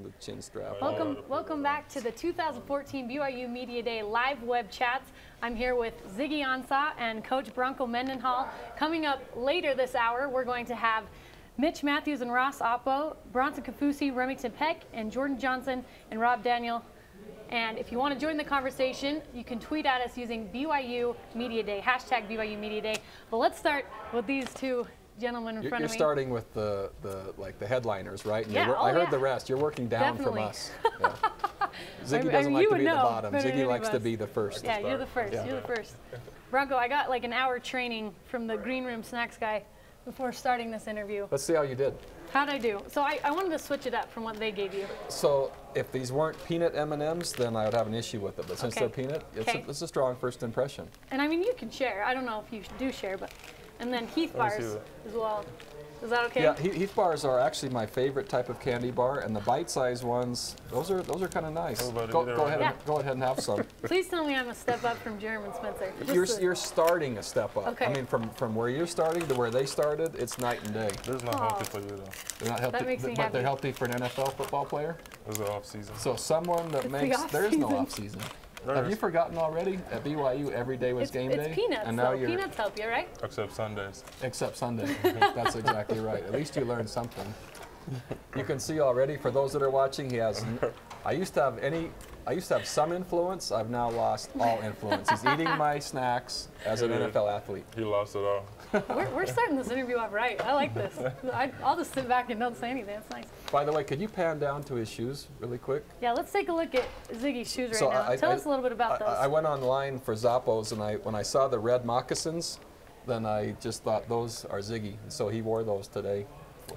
the chin strap. Welcome back to the 2014 BYU Media Day live web chats. I'm here with Ziggy Ansah and Coach Bronco Mendenhall. Coming up later this hour, we're going to have Mitch Matthews and Ross Oppo, Bronson Kafusi, Remington Peck, and Jordan Johnson and Rob Daniel. And if you want to join the conversation, you can tweet at us using BYU Media Day, hashtag BYU Media Day. But let's start with these two gentlemen in front of me. You're starting with the headliners, right? And Yeah, I heard the rest. You're working down from us. Yeah. Ziggy doesn't like to be at the bottom. Ziggy likes to be the first. Yeah, you're the first. Yeah. You're the first. Bronco, I got like an hour training from the green room snacks guy before starting this interview. Let's see how you did. How'd I do? So I wanted to switch it up from what they gave you. So if these weren't peanut M&Ms, then I would have an issue with it. But since they're peanut, it's a strong first impression. And I mean, you can share. I don't know if you do share, but and then Heath bars as well. Is that okay? Yeah, Heath bars are actually my favorite type of candy bar, and the bite-sized ones, those are kind of nice. Go ahead and have some. Please tell me I'm a step up from Jeremy and Spencer. You're starting a step up. Okay. I mean, from where you're starting to where they started, it's night and day. There's not healthy for you though. They're not healthy, that makes me but happy. they're healthy for an NFL football player. There's an off season. So someone that there is no off season. Have you forgotten already? At BYU, every day was game day. It's peanuts, and now peanuts help you, right? Except Sundays. Except Sunday. That's exactly right. At least you learned something. You can see already, for those that are watching, he has. I used to have some influence. I've now lost all influence. He's eating my snacks as an NFL athlete. He lost it all. We're starting this interview off right. I like this. I'll just sit back and don't say anything. That's nice. By the way, could you pan down to his shoes really quick? Yeah, let's take a look at Ziggy's shoes right now. Tell us a little bit about those. I went online for Zappos, and when I saw the red moccasins, then I just thought those are Ziggy. So he wore those today.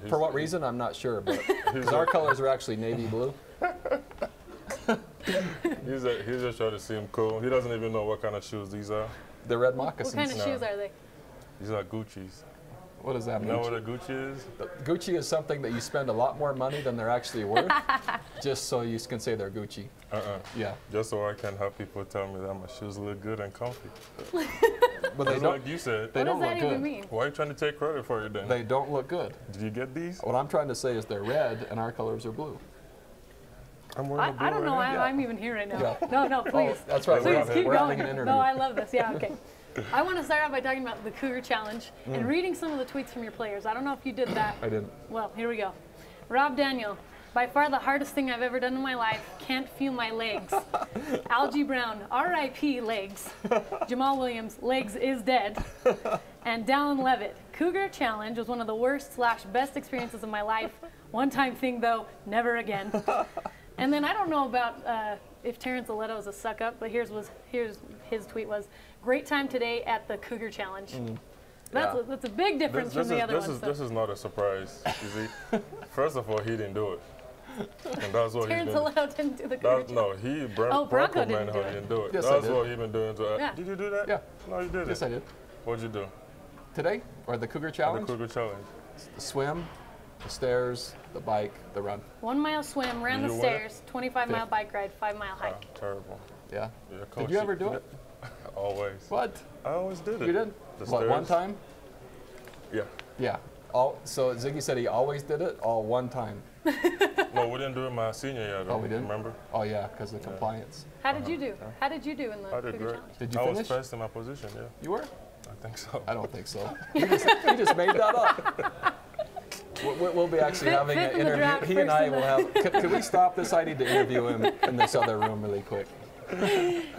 For what reason, I'm not sure, but because our colors are actually navy blue. He's just trying to seem cool. He doesn't even know what kind of shoes these are. The red moccasins. What kind of shoes are they? These are Gucci's. What does that mean? You know what a Gucci is? Gucci is something that you spend a lot more money than they're actually worth, just so you can say they're Gucci. Yeah. Just so I can have people tell me that my shoes look good and comfy. But they don't, like you said. They don't look look good. good. Mean? Why are you trying to take credit for it then? They don't look good. Did you get these? What I'm trying to say is they're red and our colors are blue. I'm wearing blue. I don't know why I'm even here right now. Yeah. No, please. Oh, that's right. Please keep we're going. having an interview. No, I love this. Yeah, okay. I want to start off by talking about the Cougar Challenge and reading some of the tweets from your players. I don't know if you did that. I didn't. Well, here we go. Rob Daniel, by far the hardest thing I've ever done in my life. Can't feel my legs. Algie Brown, R.I.P. legs. Jamal Williams, legs is dead. And Dallin Levitt, Cougar Challenge was one of the worst/best experiences of my life. One-time thing though, never again. And then I don't know about if Terrence Aletto is a suck-up, but here's his tweet was, great time today at the Cougar Challenge. That's a big difference from the other ones. This is not a surprise, you see. First of all, he didn't do it. And that's what Terrence Aletto didn't do the Cougar Challenge. Bronco Mendenhall didn't do it. Yes, that's what he's been doing. Did you do that? Yeah. No, you didn't. Yes, I did. What'd you do? Today? Or the Cougar Challenge? The Cougar Challenge. The swim, the stairs, the bike, the run. 1 mile swim, ran the stairs, 25-mile bike ride, 5-mile hike. Oh, terrible. Yeah. Coach, did you ever do it? Always. What? I always did it. You did? What, one time? Yeah. Yeah. So Ziggy said he always did it, all one time. No, we didn't do it my senior year, though. Oh, we didn't? Remember? Oh, yeah, because of compliance. How did you do? How did you do in the I did Cougar great. Challenge? Did you I finish? was first in my position, yeah. You were? I think so. I don't think so. He just made that up. We'll be actually having an interview. He and I will have. Could we stop this? I need to interview him in this other room really quick.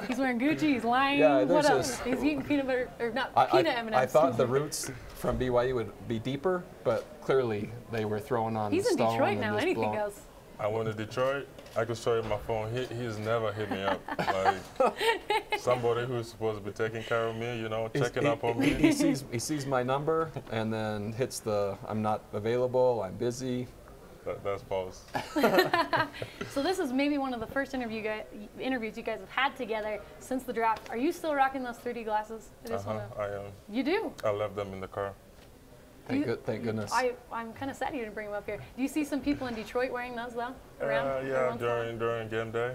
He's wearing Gucci. He's lying. Yeah, what else? He's eating peanut butter, or not peanut M&Ms. I thought the roots from BYU would be deeper, but clearly they were throwing on. He's in Detroit now. Anything goes. I went to Detroit. I could show you my phone. He's never hit me up. Like somebody who's supposed to be taking care of me, you know, checking up on me. He sees my number and then hits the I'm not available. I'm busy. That's false. So this is maybe one of the first interviews you guys have had together since the draft. Are you still rocking those 3D glasses? I am. You do? I left them in the car. Thank goodness. I'm kind of sad you didn't bring them up here. Do you see some people in Detroit wearing those though? Around? Yeah, during game day.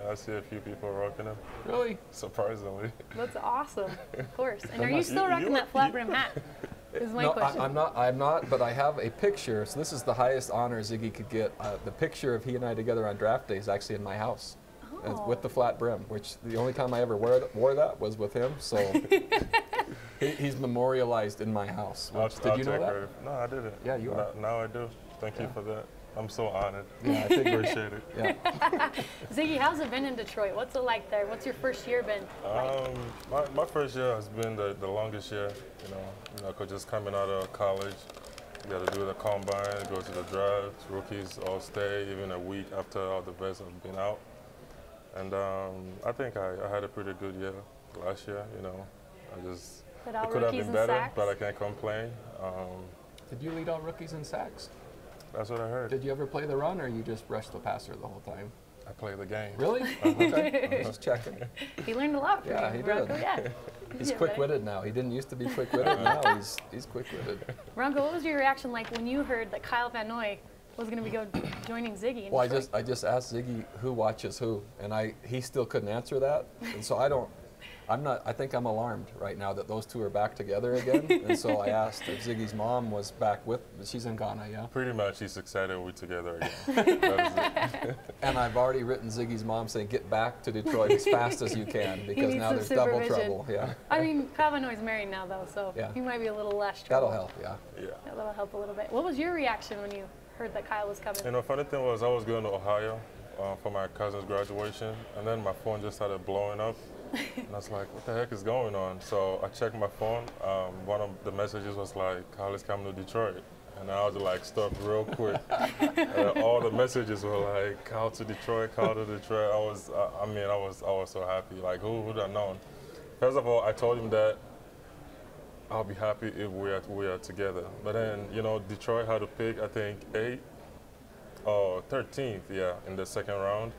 I see a few people rocking them. Really? Surprisingly. That's awesome, of course. And are you still rocking that flat brim hat? Is my No, question. I'm not, but I have a picture. So this is the highest honor Ziggy could get. The picture of he and I together on draft day is actually in my house. It's with the flat brim, which the only time I ever wore that was with him. So he's memorialized in my house. Did you know that? No, I didn't. Yeah, you are. Now I do. Thank you for that. I'm so honored. Yeah, I think appreciate it. Yeah. Ziggy, how's it been in Detroit? What's it like there? What's your first year been like? My first year has been the longest year. You know, 'cause just coming out of college, you got to do the combine, go to the draft. Rookies all stay even a week after all the vets have been out. And I think I had a pretty good year last year. You know, it could have been better, but I can't complain. Did you lead all rookies in sacks? That's what I heard. Did you ever play the run, or you just rushed the passer the whole time? I played the game. Really? Okay. Just checking. He learned a lot from Yeah, you, he Bronco. did. Yeah. He's quick-witted now. He didn't used to be quick-witted. Now he's quick-witted. Bronco, what was your reaction like when you heard that Kyle Van Noy was going to be joining Ziggy? Well, I just asked Ziggy who watches who, and he still couldn't answer that, and so I think I'm alarmed right now that those two are back together again, and so I asked if Ziggy's mom was back she's in Ghana, yeah? Pretty much, she's excited we're together again. That is it. And I've already written Ziggy's mom saying, get back to Detroit as fast as you can, because now there's double trouble. Yeah. I mean, Kyle Van Noy's married now, though, so Yeah. he might be a little less trouble. That'll help, yeah. Yeah. Yeah, that'll help a little bit. What was your reaction when you heard that Kyle was coming? You know, funny thing was I was going to Ohio for my cousin's graduation, and then my phone just started blowing up. And I was like, what the heck is going on? So I checked my phone. One of the messages was like, Kyle is coming to Detroit. And I was like, stop real quick. All the messages were like, Kyle to Detroit, Kyle to Detroit. I was so happy. Like, who would have known? First of all, I told him that I'll be happy if we are together. But then, you know, Detroit had to pick, I think, 8th or 13th, yeah, in the second round.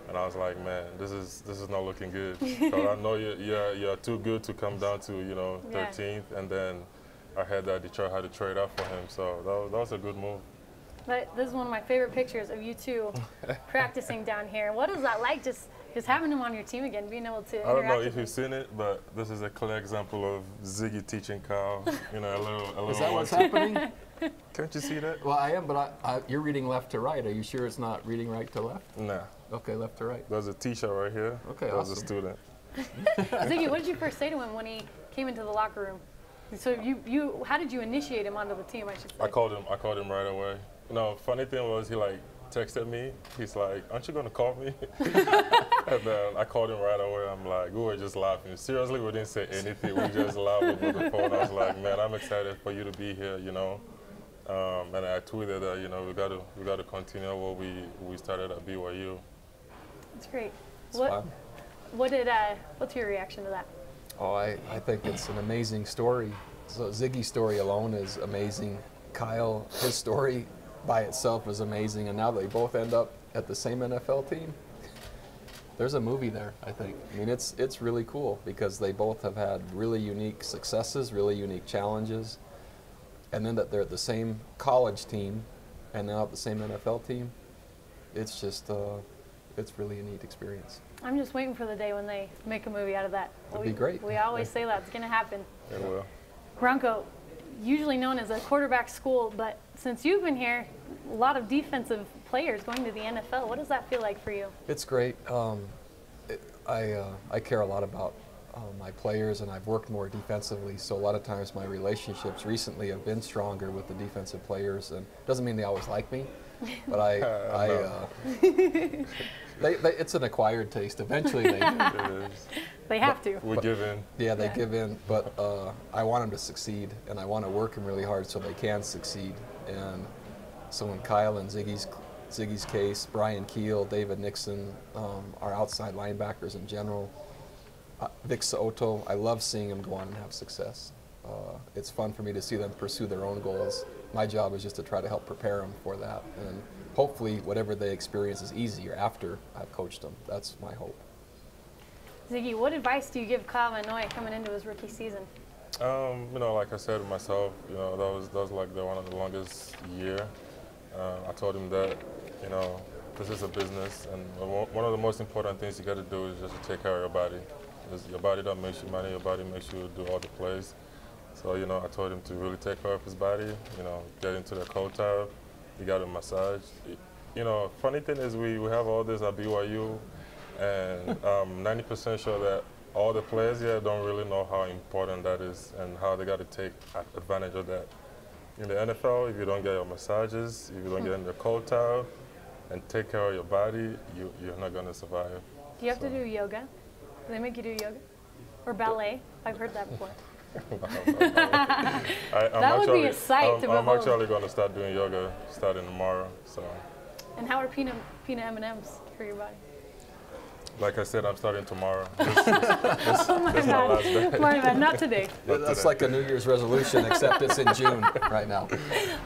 And I was like, man, this is not looking good. Because I know you're too good to come down to, you know, 13th. And then I heard that Detroit had to trade up for him. So that was a good move. But this is one of my favorite pictures of you two practicing down here. What is that like, just having him on your team again, being able to interact I don't know with if him? you've seen it, but this is a clear example of Ziggy teaching Kyle, you know, a little. Is that what's happening? Can't you see that? Well, I am, but you're reading left to right. Are you sure it's not reading right to left? Nah. Okay, left to right. There's a teacher right here. Okay, There's awesome. a student. Ziggy, what did you first say to him when he came into the locker room? So how did you initiate him onto the team, I should say? I called him right away. You know, funny thing was he like texted me. He's like, aren't you gonna call me? And then I called him right away. I'm like, we were just laughing. Seriously, we didn't say anything. We just laughed over the phone. I was like, man, I'm excited for you to be here, you know. And I tweeted that, you know, we got to continue what we started at BYU. That's great. It's fun. What's your reaction to that? Oh, I think it's an amazing story. So Ziggy's story alone is amazing. Kyle, his story by itself is amazing, and now they both end up at the same NFL team. There's a movie there, I think. I mean, it's really cool because they both have had really unique successes, really unique challenges, and then that they're at the same college team and now at the same NFL team. It's just, it's really a neat experience. I'm just waiting for the day when they make a movie out of that. It'd be great. We always say that. It's going to happen. It will. Bronco, usually known as a quarterback school, but since you've been here, a lot of defensive players going to the NFL. What does that feel like for you? It's great. I care a lot about my players, and I've worked more defensively, so a lot of times my relationships recently have been stronger with the defensive players, and it doesn't mean they always like me, but it's an acquired taste. Eventually they do. It is. They have to. We give in. Yeah, they give in, but I want them to succeed, and I want to work them really hard so they can succeed. And so when Kyle and Ziggy's case, Brian Keel, David Nixon, our outside linebackers in general, Vic Soto, I love seeing them go on and have success. It's fun for me to see them pursue their own goals. My job is just to try to help prepare them for that, and hopefully whatever they experience is easier after I've coached them. That's my hope. Ziggy, what advice do you give Kyle Van Noy coming into his rookie season? You know, like I said to myself, you know, that was like one of the longest year. I told him that, you know, this is a business, and one of the most important things you got to do is just to take care of your body. Because your body don't make you money, your body makes you do all the plays. So, you know, I told him to really take care of his body, you know, get into the cold tub. He got a massage. You know, funny thing is we have all this at BYU, and 90% sure that all the players here don't really know how important that is and how they got to take advantage of that. In the NFL, if you don't get your massages, if you don't get in the cold tub and take care of your body, you're not going to survive. Do you have to do yoga? Do they make you do yoga? Or ballet? I've heard that before. That would be a sight to behold. I'm actually going to start doing yoga starting tomorrow. So. And how are peanut M&Ms for your body? Like I said, I'm starting tomorrow. Oh my bad. My bad, not today. That's like a New Year's resolution, except it's in June right now.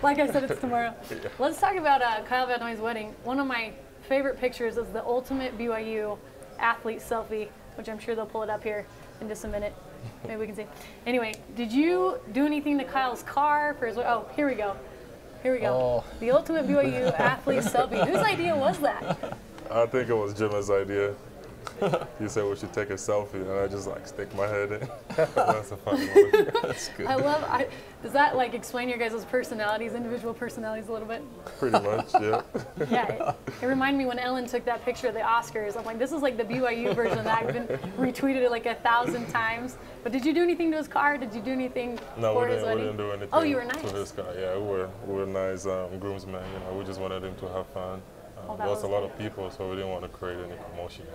Like I said, it's tomorrow. Yeah. Let's talk about Kyle Van Noy's wedding. One of my favorite pictures is the ultimate BYU athlete selfie, which I'm sure they'll pull it up here in just a minute. Maybe we can see. Anyway, did you do anything to Kyle's car for his? Oh, here we go. Here we go. Oh. The ultimate BYU athlete selfie. Whose idea was that? I think it was Jimmy's idea. He said we should take a selfie, and I just like stick my head in. That's a funny one. That's good. Does that like explain your guys' personalities, individual personalities a little bit? Pretty much, yeah. Yeah, it reminded me when Ellen took that picture of the Oscars. I'm like, this is like the BYU version of that. I've been retweeted it like 1,000 times. But did you do anything to his car? Did you do anything for his wedding? No, we didn't do anything. Oh, you were nice. To his car, yeah, we were nice groomsmen. You know, we just wanted him to have fun. There was a lot of people, so we didn't want to create any commotion.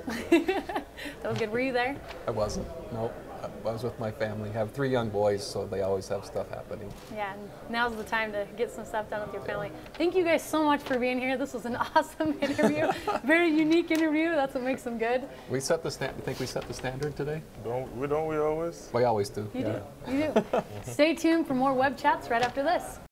That was good. Were you there? I wasn't. Nope. I was with my family. I have 3 young boys, so they always have stuff happening. Yeah, and now's the time to get some stuff done with your family. Thank you guys so much for being here. This was an awesome interview. Very unique interview. That's what makes them good. We set the standard. You think we set the standard today? Don't we always? We always do. You do. You do. Stay tuned for more web chats right after this.